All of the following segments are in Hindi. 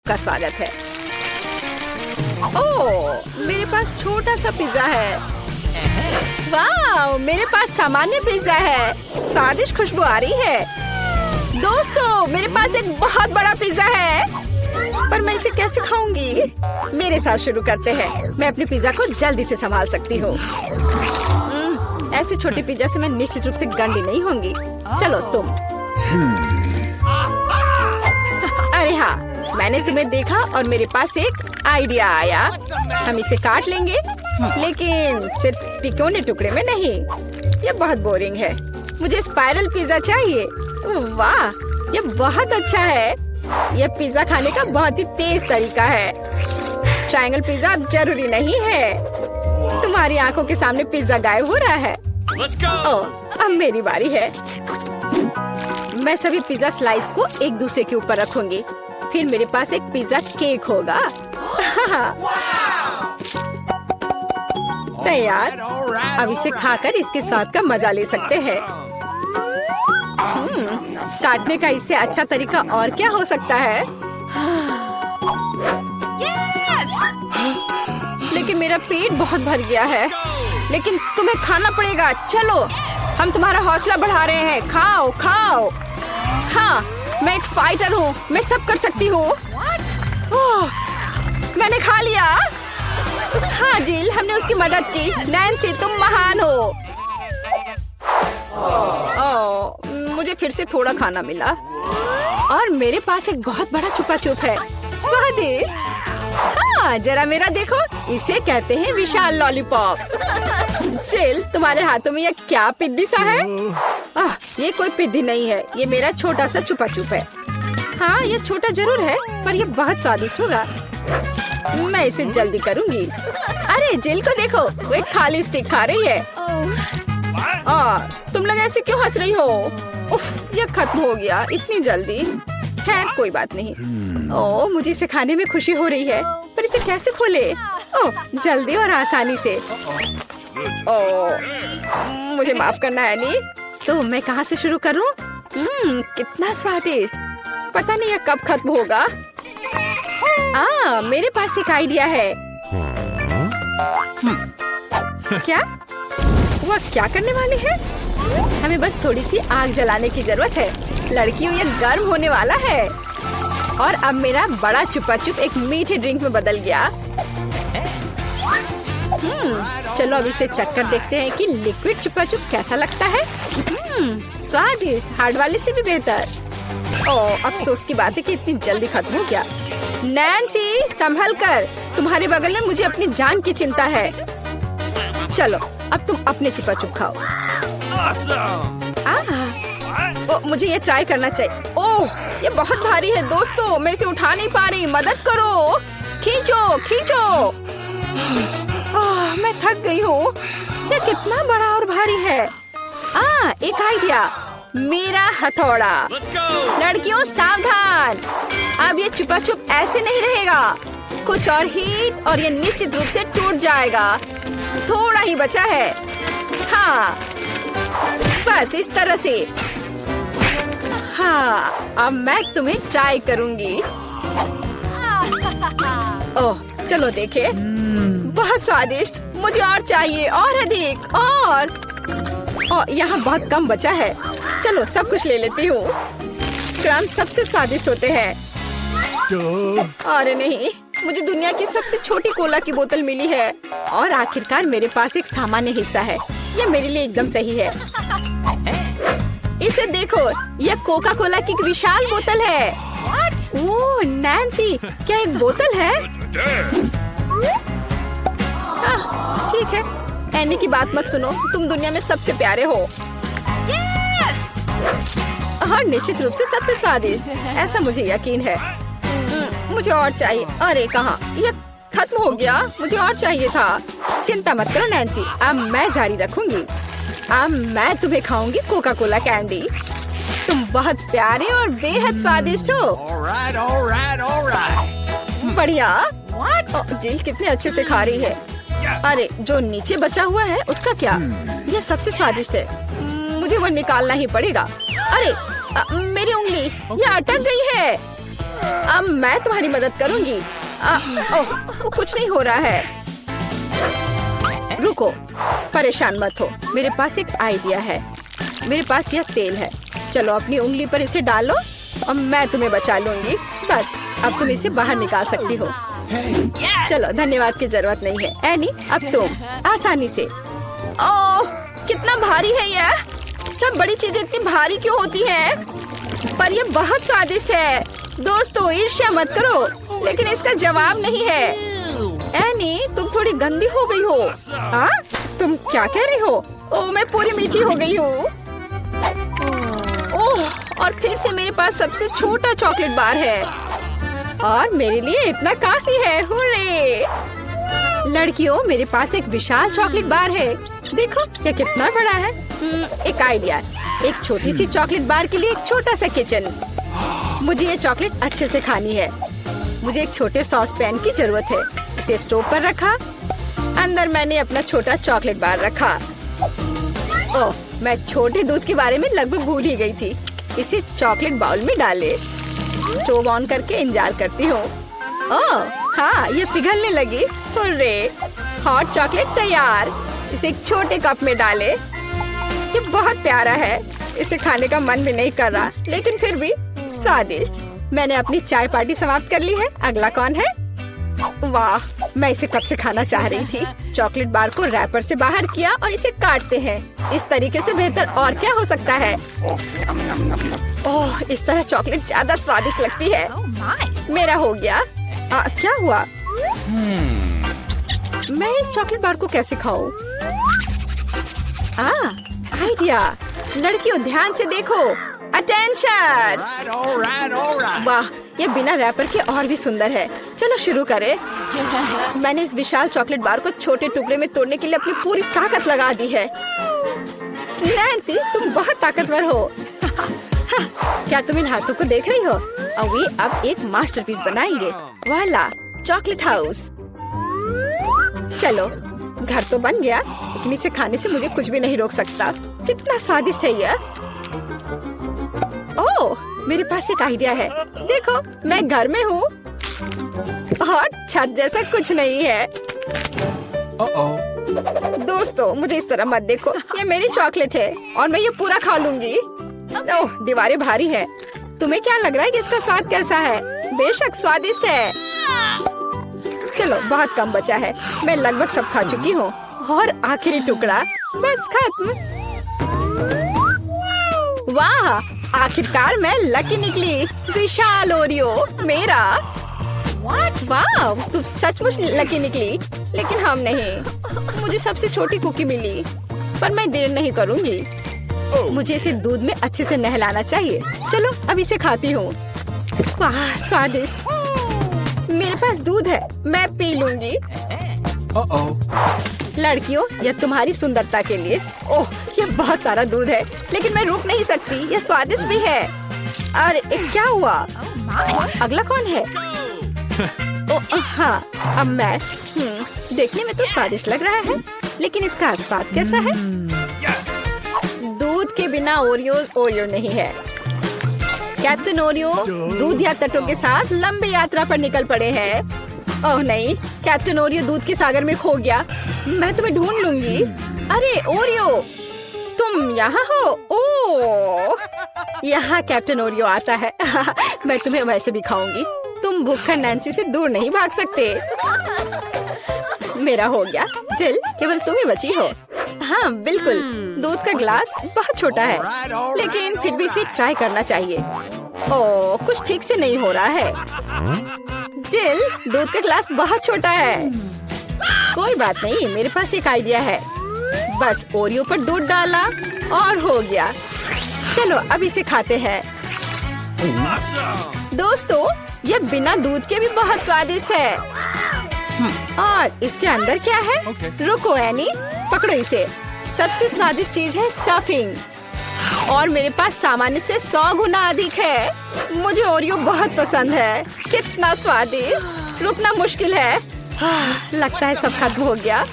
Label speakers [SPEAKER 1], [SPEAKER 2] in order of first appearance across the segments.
[SPEAKER 1] आपका स्वागत है। ओह, मेरे पास छोटा सा पिज्जा है। वाह, मेरे पास सामान्य पिज्जा है। स्वादिष्ट खुशबू आ रही है। दोस्तों, मेरे पास एक बहुत बड़ा पिज्जा है, पर मैं इसे कैसे खाऊंगी? मेरे साथ शुरू करते हैं। मैं अपने पिज्जा को जल्दी से संभाल सकती हूँ। ऐसे छोटे पिज्जा से मैं निश्चित रूप से गंदी नहीं होंगी। चलो तुम। अरे हाँ, मैंने तुम्हें देखा और मेरे पास एक आइडिया आया। हम इसे काट लेंगे, लेकिन सिर्फ तिकोने टुकड़े में नहीं। ये बहुत बोरिंग है। मुझे स्पाइरल पिज्जा चाहिए। वाह, ये बहुत अच्छा है। यह पिज्जा खाने का बहुत ही तेज तरीका है। ट्रायंगल पिज्जा अब जरूरी नहीं है। तुम्हारी आंखों के सामने पिज्जा गायब हो रहा है। ओह, अब मेरी बारी है। मैं सभी पिज्जा स्लाइस को एक दूसरे के ऊपर रखूंगी। फिर मेरे पास एक पिज्जा केक होगा। तैयार। अब इसे खाकर इसके स्वाद का मजा ले सकते हैं। काटने का इससे अच्छा तरीका और क्या हो सकता है? लेकिन मेरा पेट बहुत भर गया है। लेकिन तुम्हें खाना पड़ेगा। चलो, हम तुम्हारा हौसला बढ़ा रहे हैं। खाओ खाओ। हाँ, मैं एक फाइटर हूँ। मैं सब कर सकती हूँ। मैंने खा लिया। हाँ जिल, हमने उसकी मदद की। नैन्सी, तुम महान हो। मुझे फिर से थोड़ा खाना मिला और मेरे पास एक बहुत बड़ा छुपा छुप है। स्वादिष्ट। हाँ, जरा मेरा देखो। इसे कहते हैं विशाल लॉलीपॉप। जिल, तुम्हारे हाथों में ये क्या पिद्दी सा है? ये कोई पिद्दी नहीं है। ये मेरा छोटा सा छुपा छुप है। हाँ, ये छोटा जरूर है, पर ये बहुत स्वादिष्ट होगा। मैं इसे जल्दी करूंगी। अरे जिल को देखो, वो एक खाली स्टिक खा रही है। तुम लोग ऐसे क्यों हंस रही हो? उफ, ये खत्म हो गया इतनी जल्दी। खैर, कोई बात नहीं। मुझे इसे खाने में खुशी हो रही है, पर इसे कैसे खोले? जल्दी और आसानी से। मुझे माफ करना एनी। तो मैं कहाँ से शुरू करूँ? कितना स्वादिष्ट। पता नहीं यह कब खत्म होगा। मेरे पास एक आइडिया है। क्या? वह क्या करने वाली है? हमें बस थोड़ी सी आग जलाने की जरूरत है। लड़कियों, ये गर्म होने वाला है। और अब मेरा बड़ा छुपा छुप एक मीठे ड्रिंक में बदल गया। चलो अब इसे चक्कर देखते हैं कि लिक्विड छुपा छुप कैसा लगता है। स्वादिष्ट, हार्ड वाले से भी बेहतर। अफसोस की बात है कि इतनी जल्दी खत्म हो गया। नैन्सी, संभल कर। तुम्हारे बगल में मुझे अपनी जान की चिंता है। चलो, अब तुम अपने छुपा छुप खाओ। मुझे ये ट्राई करना चाहिए। ओह, ये बहुत भारी है दोस्तों। मैं इसे उठा नहीं पा रही। मदद करो। खींचो खींचो। मैं थक गई हूँ। ये कितना बड़ा और भारी है। एक आइडिया। मेरा हथौड़ा। लड़कियों, सावधान। अब ये छुपा छुप ऐसे नहीं रहेगा। कुछ और हीट और ये निश्चित रूप से टूट जाएगा। थोड़ा ही बचा है। हाँ, बस इस तरह से। हाँ, अब मैं तुम्हें ट्राई करूंगी। ओह, चलो देखे। बहुत स्वादिष्ट। मुझे और चाहिए, और अधिक। और यहाँ बहुत कम बचा है। चलो, सब कुछ ले लेती हूँ। क्रम सबसे स्वादिष्ट होते हैं। अरे नहीं, मुझे दुनिया की सबसे छोटी कोला की बोतल मिली है। और आखिरकार मेरे पास एक सामान्य हिस्सा है। यह मेरे लिए एकदम सही है। इसे देखो, यह कोका कोला की एक विशाल बोतल है। ओह नैन्सी, क्या एक बोतल है? ठीक है, एनी की बात मत सुनो। तुम दुनिया में सबसे प्यारे हो। और निश्चित रूप से सबसे स्वादिष्ट। ऐसा मुझे यकीन है। मुझे और चाहिए। अरे कहाँ? यह खत्म हो गया। मुझे और चाहिए था। चिंता मत करो नैन्सी, अब मैं जारी रखूंगी। अब मैं तुम्हें खाऊंगी कोका कोला कैंडी। तुम बहुत प्यारे और बेहद स्वादिष्ट हो। बढ़िया। जिल कितने अच्छे से खा रही है। अरे, जो नीचे बचा हुआ है उसका क्या? यह सबसे स्वादिष्ट है। मुझे वो निकालना ही पड़ेगा। अरे, मेरी उंगली, यह अटक गई है। अब मैं तुम्हारी मदद करूंगी। ओह, कुछ नहीं हो रहा है। रुको, परेशान मत हो, मेरे पास एक आइडिया है। मेरे पास यह तेल है, चलो अपनी उंगली पर इसे डालो और मैं तुम्हें बचा लूंगी। बस अब तुम इसे बाहर निकाल सकती हो। चलो, धन्यवाद की जरूरत नहीं है। एनी, अब तुम आसानी से। ओह, कितना भारी है यह। सब बड़ी चीजें इतनी भारी क्यों होती हैं? पर यह बहुत स्वादिष्ट है। दोस्तों, ईर्ष्या मत करो, लेकिन इसका जवाब नहीं है। एनी, तुम थोड़ी गंदी हो गई हो। तुम क्या कह रही हो? ओह, मैं पूरी मीठी हो गई हूँ। ओह, और फिर से मेरे पास सबसे छोटा चॉकलेट बार है और मेरे लिए इतना काफी है। हुर्रे! लड़कियों, मेरे पास एक विशाल चॉकलेट बार है। देखो ये कितना बड़ा है। एक आइडिया, एक छोटी सी चॉकलेट बार के लिए एक छोटा सा किचन। मुझे ये चॉकलेट अच्छे से खानी है। मुझे एक छोटे सॉस पैन की जरूरत है। इसे स्टोव पर रखा, अंदर मैंने अपना छोटा चॉकलेट बार रखा। ओह, मैं छोटे दूध के बारे में लगभग भूल ही गई थी। इसे चॉकलेट बाउल में डाले, स्टोव ऑन करके इंतजार करती हूँ। ओह हाँ, ये पिघलने लगी। हुर्रे! हॉट चॉकलेट तैयार। इसे एक छोटे कप में डाले। ये बहुत प्यारा है, इसे खाने का मन भी नहीं कर रहा, लेकिन फिर भी स्वादिष्ट। मैंने अपनी चाय पार्टी समाप्त कर ली है। अगला कौन है? वाह, मैं इसे कब से खाना चाह रही थी। चॉकलेट बार को रैपर से बाहर किया और इसे काटते हैं। इस तरीके से बेहतर और क्या हो सकता है? ओह, इस तरह चॉकलेट ज्यादा स्वादिष्ट लगती है। मेरा हो गया। क्या हुआ? मैं इस चॉकलेट बार को कैसे खाऊं? आइडिया। लड़कियों, ध्यान से देखो। अटेंशन! वाह, ये बिना रैपर के और भी सुंदर है। चलो शुरू करें। मैंने इस विशाल चॉकलेट बार को छोटे टुकड़े में तोड़ने के लिए अपनी पूरी ताकत लगा दी है। नैन्सी, तुम बहुत ताकतवर हो। क्या तुम इन हाथों को देख रही हो? और वे अब एक मास्टरपीस बनाएंगे। वाला, चॉकलेट हाउस। चलो, घर तो बन गया, लेकिन इसे खाने से मुझे कुछ भी नहीं रोक सकता। कितना स्वादिष्ट है यह। ओह, मेरे पास एक आइडिया है। देखो, मैं घर में हूँ और छत जैसा कुछ नहीं है। दोस्तों, मुझे इस तरह मत देखो। ये मेरी चॉकलेट है और मैं ये पूरा खा लूंगी। ओह, दीवारें भारी है। तुम्हें क्या लग रहा है कि इसका स्वाद कैसा है? बेशक स्वादिष्ट है। चलो, बहुत कम बचा है। मैं लगभग सब खा चुकी हूँ और आखिरी टुकड़ा, बस खत्म। वाह, आखिरकार मैं लकी निकली। विशाल ओरियो मेरा। वाह, तुम सचमुच लकी निकली। लेकिन हम नहीं। मुझे सबसे छोटी कुकी मिली, पर मैं देर नहीं करूँगी। मुझे इसे दूध में अच्छे से नहलाना चाहिए। चलो, अब इसे खाती हूँ। वाह, स्वादिष्ट। मेरे पास दूध है, मैं पी लूंगी। लड़कियों, यह तुम्हारी सुंदरता के लिए। ओह, यह बहुत सारा दूध है, लेकिन मैं रुक नहीं सकती। यह स्वादिष्ट भी है। अरे क्या हुआ? अगला कौन है? ओह हाँ, अब मैं। देखने में तो स्वादिष्ट लग रहा है, लेकिन इसका स्वाद कैसा है? दूध के बिना ओरियोज ओरियो नहीं है। कैप्टन ओरियो दूध या तटों के साथ लंबी यात्रा पर निकल पड़े हैं। ओह नहीं, कैप्टन ओरियो दूध के सागर में खो गया। मैं तुम्हें ढूंढ लूंगी। अरे ओरियो, तुम यहाँ हो? ओह, यहाँ कैप्टन ओरियो आता है। मैं तुम्हें वैसे भी खाऊंगी। तुम भूखा नैन्सी से दूर नहीं भाग सकते। मेरा हो गया। जिल, केवल तुम ही बची हो। हाँ बिल्कुल, दूध का ग्लास बहुत छोटा है, लेकिन फिर भी इसे ट्राई करना चाहिए। ओह, कुछ ठीक से नहीं हो रहा है। जिल, दूध का ग्लास बहुत छोटा है। कोई बात नहीं, मेरे पास एक आइडिया है। बस ओरियो पर दूध डाला और हो गया। चलो, अब इसे खाते हैं। दोस्तों, ये बिना दूध के भी बहुत स्वादिष्ट है। और इसके अंदर क्या है? रुको एनी, पकड़ो इसे। सबसे स्वादिष्ट चीज है स्टफिंग, और मेरे पास सामान्य से 100 गुना अधिक है। मुझे ओरियो बहुत पसंद है। कितना स्वादिष्ट। रुकना मुश्किल है। लगता है सब खत्म हो गया।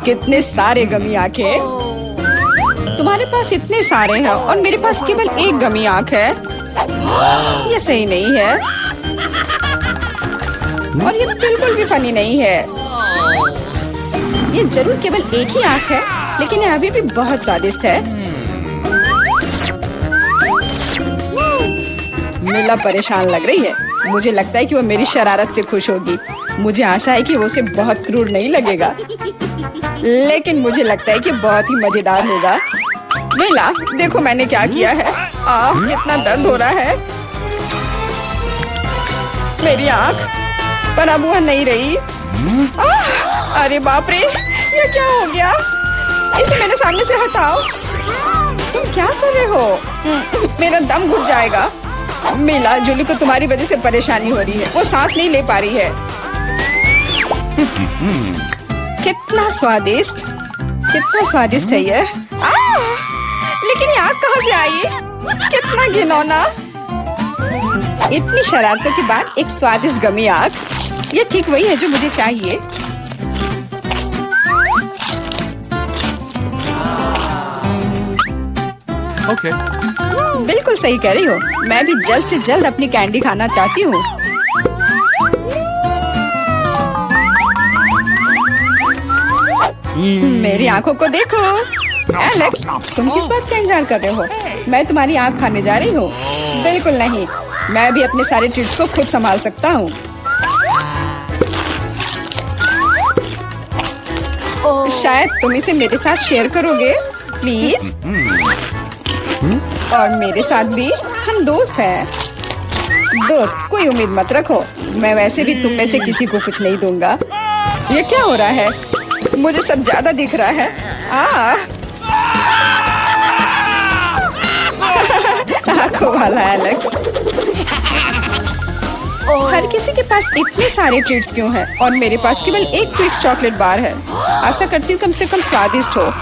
[SPEAKER 1] कितने सारे गमी आंखें। तुम्हारे पास इतने सारे हैं और मेरे पास केवल एक गमी आंख है। ये सही नहीं है और ये बिल्कुल भी फनी नहीं है। ये जरूर केवल एक ही आंख है, लेकिन ये अभी भी बहुत स्वादिष्ट है। मीला परेशान लग रही है। मुझे लगता है कि वो मेरी शरारत से खुश होगी। मुझे आशा है कि वो उसे बहुत क्रूर नहीं लगेगा, लेकिन मुझे लगता है कि बहुत ही मजेदार होगा। मीला, देखो मैंने क्या किया है। कितना दर्द हो रहा है। मेरी आंख, पर अब वह नहीं रही। अरे बाप रे, ये क्या हो गया? इसे मेरे सामने से हटाओ। तुम क्या कर रहे हो? मेरा दम घुट जाएगा। मीला, जूली को तुम्हारी वजह से परेशानी हो रही है। वो सांस नहीं ले पा रही है। कितना स्वादिष्ट, कितना स्वादिष्ट है ये। लेकिन ये आग कहाँ से आई? कितना घिनौना। इतनी शरारतों के बाद एक स्वादिष्ट गमी आग। ये ठीक वही है जो मुझे चाहिए।
[SPEAKER 2] Okay.
[SPEAKER 1] बिल्कुल सही कह रही हो। मैं भी जल्द से जल्द अपनी कैंडी खाना चाहती हूँ। मेरी आंखों को देखो। एलेक्स, तुम किस बात का इंतजार कर रहे हो? मैं तुम्हारी आंख खाने जा रही हूँ। बिल्कुल नहीं, मैं भी अपने सारे ट्रीट्स को खुद संभाल सकता हूँ। शायद तुम इसे मेरे साथ शेयर करोगे, प्लीज। और मेरे साथ भी, हम दोस्त हैं। दोस्त, कोई उम्मीद मत रखो। मैं वैसे भी तुम में से किसी को कुछ नहीं दूंगा। ये क्या हो रहा है? मुझे सब ज्यादा दिख रहा है। आंखों वाला एलेक्स। हर किसी के पास इतने सारे ट्रीट्स क्यों हैं और मेरे पास केवल एक ट्विक्स चॉकलेट बार है। आशा करती हूँ कम से कम स्वादिष्ट हो।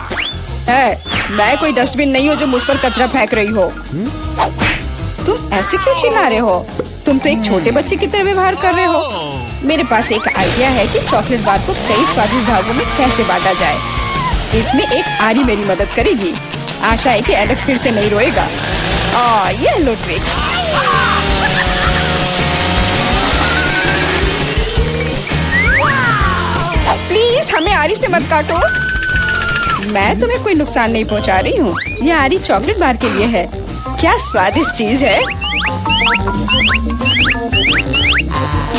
[SPEAKER 1] मैं कोई डस्टबिन नहीं हूँ जो मुझ पर कचरा फेंक रही हो। तुम ऐसे क्यों चिल्ला रहे हो? तुम तो एक छोटे बच्चे की तरह व्यवहार कर रहे हो। मेरे पास एक आइडिया है कि चॉकलेट बार को कई स्वादिष्ट भागों में कैसे बांटा जाए। इसमें एक आरी मेरी मदद करेगी। आशा है कि एलेक्स फिर से नहीं रोएगा। ये लो ट्विक्स। प्लीज हमें आरी से मत काटो। मैं तुम्हें कोई नुकसान नहीं पहुंचा रही हूँ। ये आरी चॉकलेट बार के लिए है। क्या स्वादिष्ट चीज है।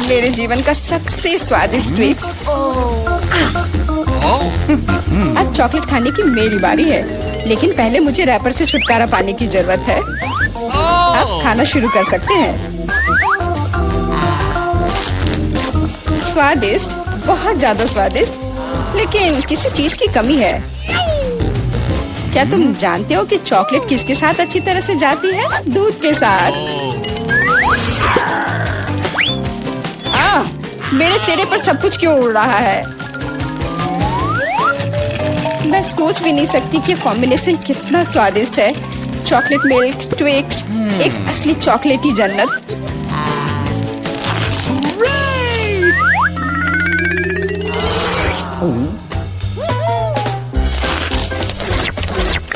[SPEAKER 1] मेरे जीवन का सबसे स्वादिष्ट ट्विक्स। अब चॉकलेट खाने की मेरी बारी है, लेकिन पहले मुझे रैपर से छुटकारा पाने की जरूरत है। अब खाना शुरू कर सकते हैं। स्वादिष्ट, बहुत ज्यादा स्वादिष्ट, लेकिन किसी चीज की कमी है। क्या तुम जानते हो कि चॉकलेट किसके साथ अच्छी तरह से जाती है? दूध के साथ। मेरे चेहरे पर सब कुछ क्यों उड़ रहा है? मैं सोच भी नहीं सकती कि कॉम्बिनेशन कितना स्वादिष्ट है। चॉकलेट मिल्क ट्विक्स, एक असली चॉकलेटी जन्नत।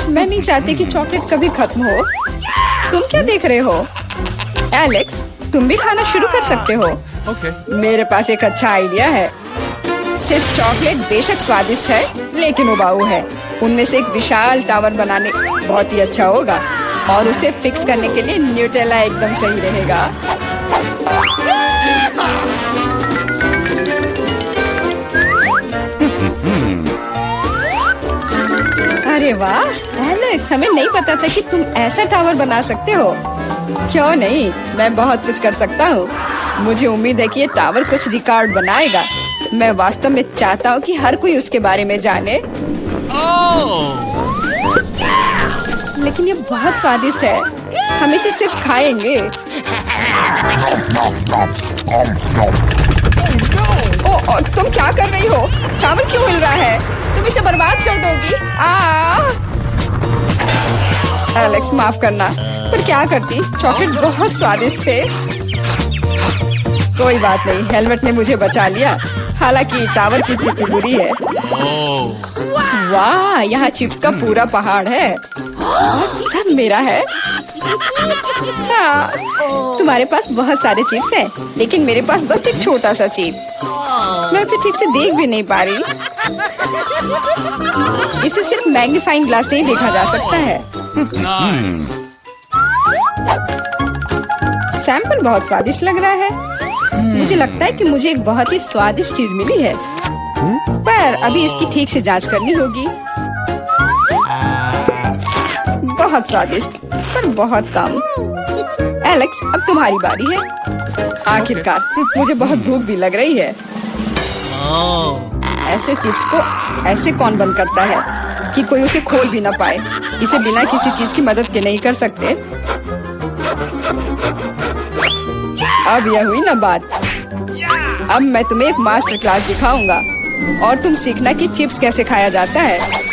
[SPEAKER 1] मैं नहीं चाहती कि चॉकलेट कभी खत्म हो। तुम क्या देख रहे हो? एलेक्स, तुम भी खाना शुरू कर सकते हो।
[SPEAKER 2] Okay.
[SPEAKER 1] मेरे पास एक अच्छा आइडिया है। सिर्फ चॉकलेट बेशक स्वादिष्ट है, लेकिन उबाऊ है। उनमें से एक विशाल टावर बनाने बहुत ही अच्छा होगा, और उसे फिक्स करने के लिए न्यूटेला एकदम सही रहेगा। अरे वाह एलेक्स, हमें नहीं पता था कि तुम ऐसा टावर बना सकते हो। क्यों नहीं, मैं बहुत कुछ कर सकता हूँ। मुझे उम्मीद है कि ये टावर कुछ रिकॉर्ड बनाएगा। मैं वास्तव में चाहता हूँ कि हर कोई उसके बारे में जाने। लेकिन ये बहुत स्वादिष्ट है। हम इसे सिर्फ खाएंगे। ओ, तुम क्या कर रही हो? टावर क्यों हिल रहा है? तुम इसे बर्बाद कर दोगी। एलेक्स, माफ करना, पर क्या करती? चॉकलेट बहुत स्वादिष्ट थे। कोई बात नहीं, हेलमेट ने मुझे बचा लिया। हालांकि टावर की स्थिति बुरी है। वाह, यहाँ चिप्स का पूरा पहाड़ है और सब मेरा है। हाँ, तुम्हारे पास बहुत सारे चिप्स हैं, लेकिन मेरे पास बस एक छोटा सा चिप। मैं उसे ठीक से देख भी नहीं पा रही। इसे सिर्फ मैग्नीफाइंग ग्लास से ही देखा जा सकता है। सैंपल बहुत स्वादिष्ट लग रहा है। मुझे लगता है कि मुझे एक बहुत ही स्वादिष्ट चीज मिली है, पर अभी इसकी ठीक से जांच करनी होगी। बहुत स्वादिष्ट, पर बहुत कम। एलेक्स, अब तुम्हारी बारी है। आखिरकार मुझे बहुत भूख भी लग रही है। ऐसे चिप्स को ऐसे कौन बंद करता है कि कोई उसे खोल भी ना पाए। इसे बिना किसी चीज की मदद के नहीं कर सकते। अब यह हुई ना बात। अब मैं तुम्हें एक मास्टर क्लास दिखाऊंगा और तुम सीखना कि चिप्स कैसे खाया जाता है।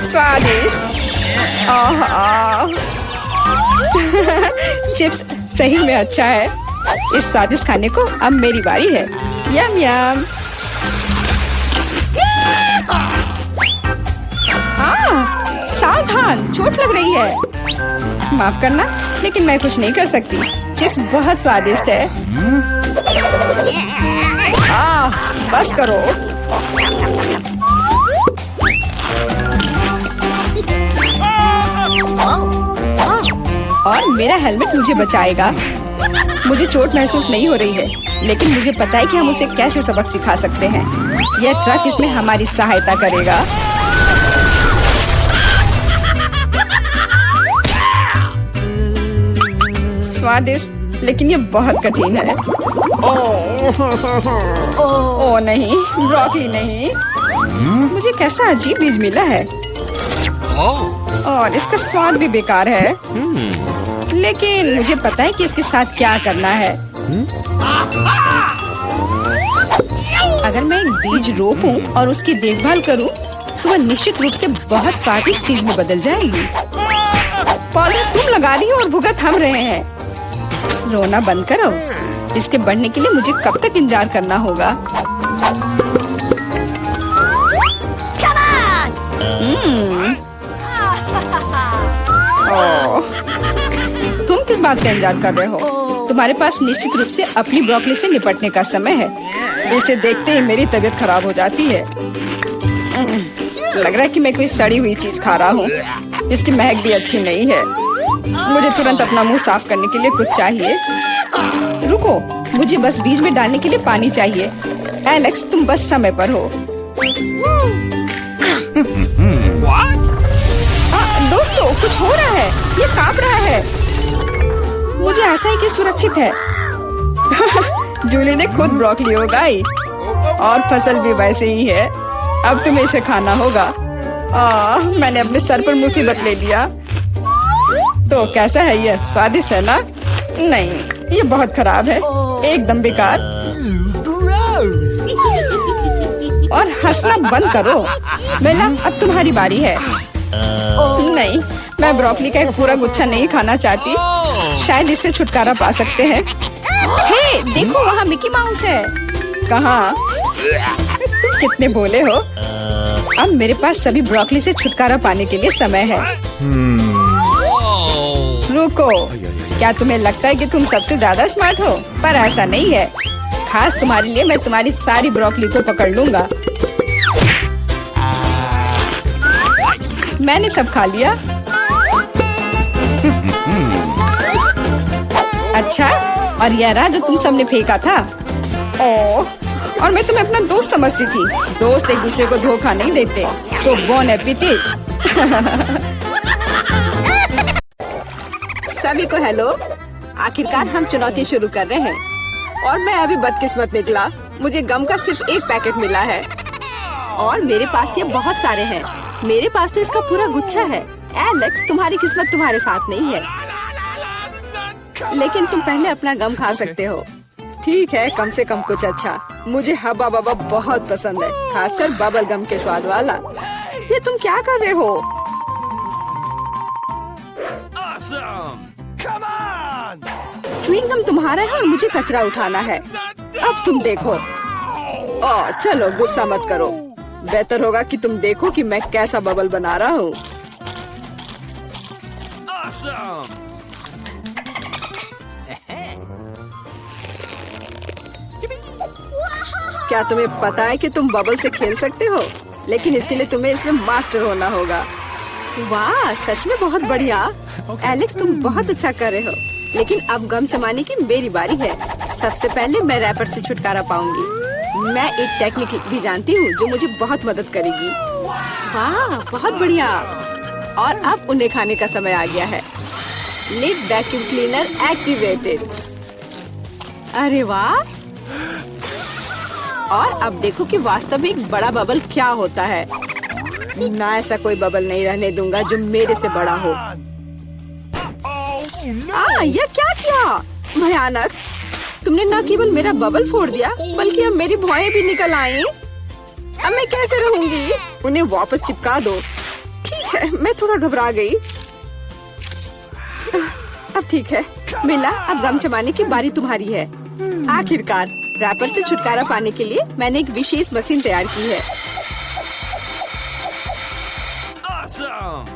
[SPEAKER 1] स्वादिष्ट। चिप्स सही में अच्छा है। इस स्वादिष्ट खाने को अब मेरी बारी है। यम यम। सावधान, चोट लग रही है। माफ करना, लेकिन मैं कुछ नहीं कर सकती। चिप्स बहुत स्वादिष्ट है। बस करो। और मेरा हेलमेट मुझे बचाएगा। मुझे चोट महसूस नहीं हो रही है, लेकिन मुझे पता है कि हम उसे कैसे सबक सिखा सकते हैं। यह ट्रक इसमें हमारी सहायता करेगा। स्वादिष्ट, लेकिन ये बहुत कठिन है। ओह नहीं, ब्रोकली नहीं। मुझे कैसा अजीब बीज मिला है और इसका स्वाद भी बेकार है। लेकिन मुझे पता है कि इसके साथ क्या करना है। अगर मैं एक बीज रोपूं और उसकी देखभाल करूं, तो वह निश्चित रूप से बहुत स्वादिष्ट चीज में बदल जाएगी। पौधा तुम लगा रही हो और भुगत हम रहे हैं। रोना बंद करो। इसके बढ़ने के लिए मुझे कब तक इंतजार करना होगा? तुम किस बात का इंतजार कर रहे हो? तुम्हारे पास निश्चित रूप से अपनी ब्रोकली से निपटने का समय है। इसे देखते ही मेरी तबीयत खराब हो जाती है। लग रहा है कि मैं कोई सड़ी हुई चीज खा रहा हूँ। इसकी महक भी अच्छी नहीं है। मुझे तुरंत अपना मुंह साफ करने के लिए कुछ चाहिए। रुको, मुझे बस बीज में डालने के लिए पानी चाहिए। एलेक्स, तुम बस समय पर हो। दोस्तों, कुछ हो रहा है। ये कांप रहा है। मुझे आशा है कि सुरक्षित है। जूली ने खुद ब्रोकली उगाई और फसल भी वैसे ही है। अब तुम्हें इसे खाना होगा। मैंने अपने सर पर मुसीबत ले लिया। तो कैसा है ये? स्वादिष्ट है ना? नहीं, ये बहुत खराब है। एकदम बेकार। और हंसना बंद करो। बेला, अब तुम्हारी बारी है। नहीं, मैं ब्रोकली का एक पूरा गुच्छा नहीं खाना चाहती। शायद इससे छुटकारा पा सकते हैं। हे, देखो वहाँ मिकी माउस है। कहाँ? तुम कितने भोले हो। अब मेरे पास सभी ब्रोकली से छुटकारा पाने के लिए समय है। रुको, क्या तुम्हें लगता है कि तुम सबसे ज्यादा स्मार्ट हो? पर ऐसा नहीं है। खास तुम्हारे लिए मैं तुम्हारी सारी ब्रोकली को पकड़ लूंगा। मैंने सब खा लिया। अच्छा, और यह रहा जो तुम सबने फेंका था। ओह, और मैं तुम्हें अपना दोस्त समझती थी। दोस्त एक दूसरे को धोखा नहीं देते। तो बोन एपेटिट। सभी को हेलो। आखिरकार हम चुनौती शुरू कर रहे हैं और मैं अभी बदकिस्मत निकला। मुझे गम का सिर्फ एक पैकेट मिला है और मेरे पास ये बहुत सारे हैं। मेरे पास तो इसका पूरा गुच्छा है। एलेक्स, तुम्हारी किस्मत तुम्हारे साथ नहीं है, लेकिन तुम पहले अपना गम खा सकते हो। ठीक है, कम से कम कुछ अच्छा। मुझे हब्बा बब्बा बहुत पसंद है, खासकर बबल गम के स्वाद वाला। ये तुम क्या कर रहे हो? च्युइंग गम तुम्हारा है और मुझे कचरा उठाना है। अब तुम देखो। चलो गुस्सा मत करो। बेहतर होगा कि तुम देखो कि मैं कैसा बबल बना रहा हूँ। क्या तुम्हें पता है कि तुम बबल से खेल सकते हो? लेकिन इसके लिए तुम्हें इसमें मास्टर होना होगा। वाह, सच में बहुत बढ़िया। एलेक्स, तुम बहुत अच्छा कर रहे हो। लेकिन अब गम चमाने की मेरी बारी है। सबसे पहले मैं रैपर से छुटकारा पाऊंगी। मैं एक टेक्निक भी जानती हूँ जो मुझे बहुत मदद करेगी। वाह, बहुत बढ़िया। और अब उन्हें खाने का समय आ गया है। Lid vacuum cleaner activated. अरे वाह। और अब देखो कि वास्तव में एक बड़ा बबल क्या होता है। ना, ऐसा कोई बबल नहीं रहने दूंगा जो मेरे से बड़ा हो। यह क्या किया? भयानक। तुमने न केवल मेरा बबल फोड़ दिया बल्कि अब मेरी भौएं भी निकल आई। अब मैं कैसे रहूंगी? उन्हें वापस चिपका दो। ठीक है, मैं थोड़ा घबरा गई। अब ठीक है मिला, अब गम चबाने की बारी तुम्हारी है। आखिरकार रैपर से छुटकारा पाने के लिए मैंने एक विशेष मशीन तैयार की है।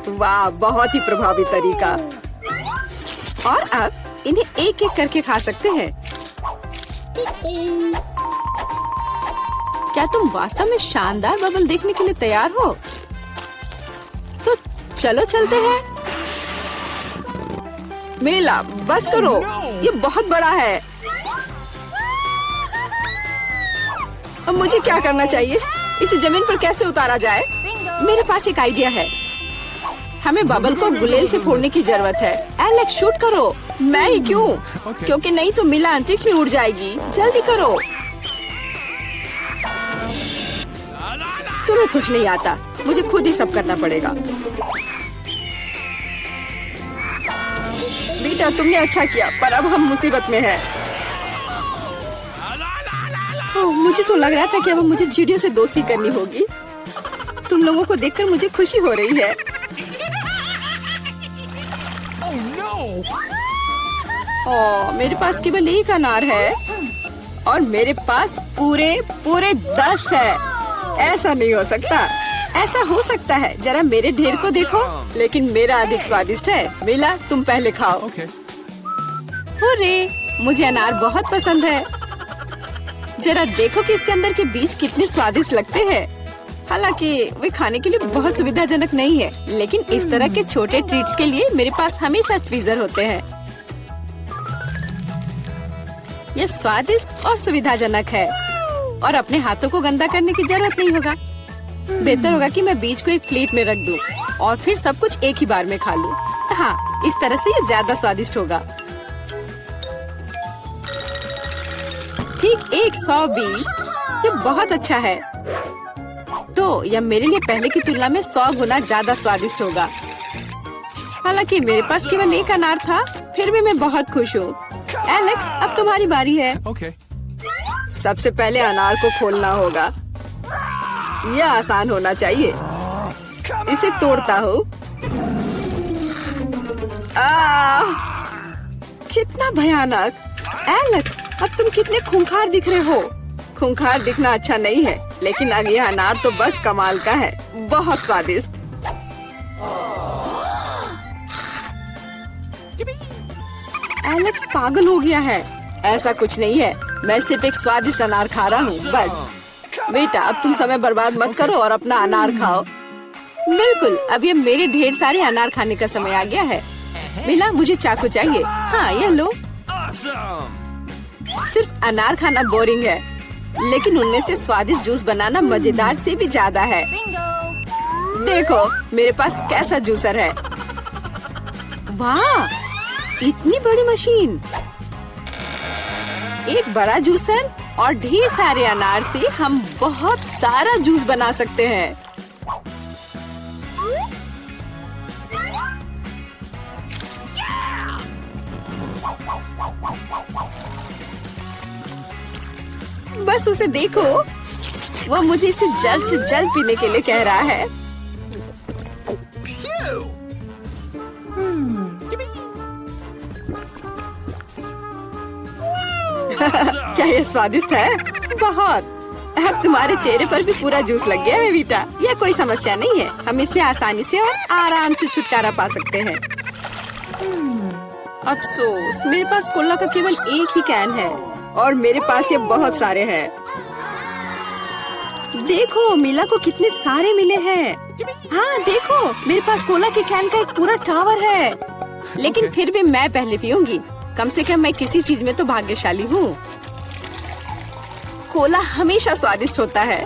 [SPEAKER 1] वाह, बहुत ही प्रभावी तरीका। और अब इन्हें एक एक करके खा सकते हैं। क्या तुम वास्तव में शानदार बबल देखने के लिए तैयार हो? तो चलो चलते हैं। मेला, बस करो, ये बहुत बड़ा है। अब मुझे क्या करना चाहिए? इसे जमीन पर कैसे उतारा जाए? मेरे पास एक आइडिया है। हमें बबल को गुलेल से फोड़ने की जरूरत है। एलेक्स, शूट करो। मैं ही क्यों? क्योंकि नहीं तो मिला अंतरिक्ष में उड़ जाएगी। जल्दी करो। तुम्हें कुछ नहीं आता, मुझे खुद ही सब करना पड़ेगा। बेटा, तुमने अच्छा किया, पर अब हम मुसीबत में हैं। मुझे तो लग रहा था कि अब मुझे चिड़ियों से दोस्ती करनी होगी। तुम लोगों को देखकर मुझे खुशी हो रही है। मेरे पास केवल एक अनार है और मेरे पास पूरे 10 है। ऐसा नहीं हो सकता। ऐसा हो सकता है, जरा मेरे ढेर को देखो। लेकिन मेरा अधिक स्वादिष्ट है। मिला, तुम पहले खाओ। हुर्रे, मुझे अनार बहुत पसंद है। जरा देखो कि इसके अंदर के बीज कितने स्वादिष्ट लगते हैं। हालांकि वे खाने के लिए बहुत सुविधाजनक नहीं है, लेकिन इस तरह के छोटे ट्रीट्स के लिए मेरे पास हमेशा ट्वीजर होते हैं। ये स्वादिष्ट और सुविधाजनक है और अपने हाथों को गंदा करने की जरूरत नहीं होगा। बेहतर होगा कि मैं बीज को एक प्लेट में रख दूं और फिर सब कुछ एक ही बार में खा लूं। हाँ, इस तरह से ये ज्यादा स्वादिष्ट होगा। ठीक 100 बीज, ये बहुत अच्छा है। तो यह मेरे लिए पहले की तुलना में 100 गुना ज्यादा स्वादिष्ट होगा। हालांकि मेरे पास केवल एक अनार था, फिर भी मैं बहुत खुश हूँ। एलेक्स, अब तुम्हारी बारी है। सबसे पहले अनार को खोलना होगा। यह आसान होना चाहिए। इसे तोड़ता हूँ। कितना भयानक। एलेक्स, अब तुम कितने खूंखार दिख रहे हो। खूंखार दिखना अच्छा नहीं है, लेकिन अब यह अनार तो बस कमाल का है। बहुत स्वादिष्ट। एलेक्स पागल हो गया है। ऐसा कुछ नहीं है, मैं सिर्फ एक स्वादिष्ट अनार खा रहा हूँ बस। बेटा, अब तुम समय बर्बाद मत करो और अपना अनार खाओ। बिल्कुल, अब ये मेरे ढेर सारे अनार खाने का समय आ गया है। मिला, मुझे चाकू चाहिए। हाँ, यह लो। सिर्फ अनार खाना बोरिंग है, लेकिन उनमें से स्वादिष्ट जूस बनाना मजेदार से भी ज्यादा है। देखो मेरे पास कैसा जूसर है। वाह, इतनी बड़ी मशीन। एक बड़ा जूसर और ढेर सारे अनार से हम बहुत सारा जूस बना सकते हैं। बस उसे देखो, वो मुझे इसे जल्द से जल्द पीने के लिए कह रहा है। क्या ये स्वादिष्ट है? बहुत। अब तुम्हारे चेहरे पर भी पूरा जूस लग गया है वीटा। यह कोई समस्या नहीं है, हम इससे आसानी से और आराम से छुटकारा पा सकते हैं। अफसोस, मेरे पास कोला का केवल एक ही कैन है और मेरे पास ये बहुत सारे हैं। देखो मीला को कितने सारे मिले हैं। हाँ देखो, मेरे पास कोला के कैन का एक पूरा टावर है। लेकिन फिर भी मैं पहले पीऊंगी। कम से कम मैं किसी चीज में तो भाग्यशाली हूँ। कोला हमेशा स्वादिष्ट होता है।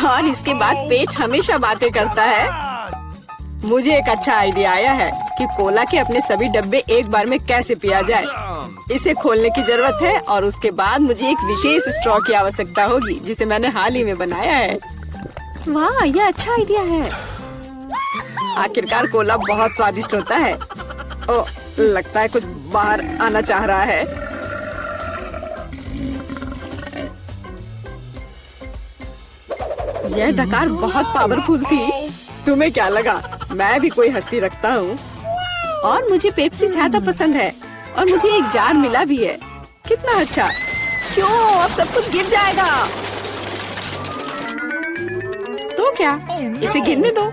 [SPEAKER 1] और इसके बाद पेट हमेशा बातें करता है। मुझे एक अच्छा आइडिया आया है कि कोला के अपने सभी डब्बे एक बार में कैसे पिया जाए। इसे खोलने की जरूरत है और उसके बाद मुझे एक विशेष स्ट्रॉ की आवश्यकता होगी जिसे मैंने हाल ही में बनाया है। वाह, यह अच्छा आइडिया है। आखिरकार कोला बहुत स्वादिष्ट होता है। ओ, लगता है कुछ बाहर आना चाह रहा है। यह डकार बहुत पावरफुल थी। तुम्हें क्या लगा मैं भी कोई हस्ती रखता हूँ? और मुझे पेप्सी ज्यादा पसंद है और मुझे एक जार मिला भी है। कितना अच्छा। क्यों, अब सब कुछ गिर जाएगा। तो क्या, इसे गिरने दो।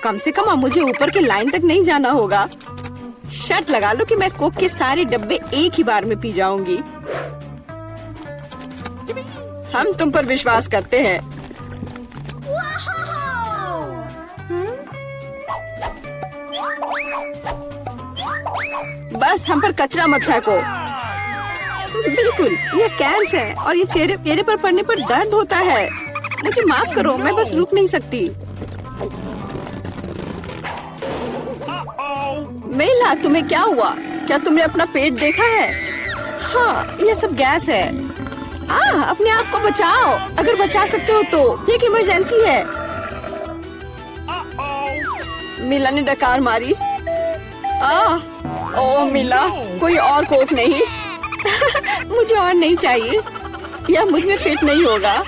[SPEAKER 1] कम से कम अब मुझे ऊपर के लाइन तक नहीं जाना होगा। शर्त लगा लो कि मैं कोक के सारे डब्बे एक ही बार में पी जाऊंगी। हम तुम पर विश्वास करते हैं। बस हम पर कचरा मत फेंको। बिल्कुल, ये कैंस है और ये चेहरे पर पड़ने पर दर्द होता है। मुझे माफ करो, मैं बस रुक नहीं सकती। मेला, तुम्हें क्या हुआ? क्या तुमने अपना पेट देखा है? हाँ, ये सब गैस है। अपने आप को बचाओ, अगर बचा सकते हो तो। ये एक इमरजेंसी है। मिला ने डकार मारी। ओ मिला, कोई और कोक नहीं। मुझे और नहीं चाहिए, यह मुझ में फिट नहीं होगा।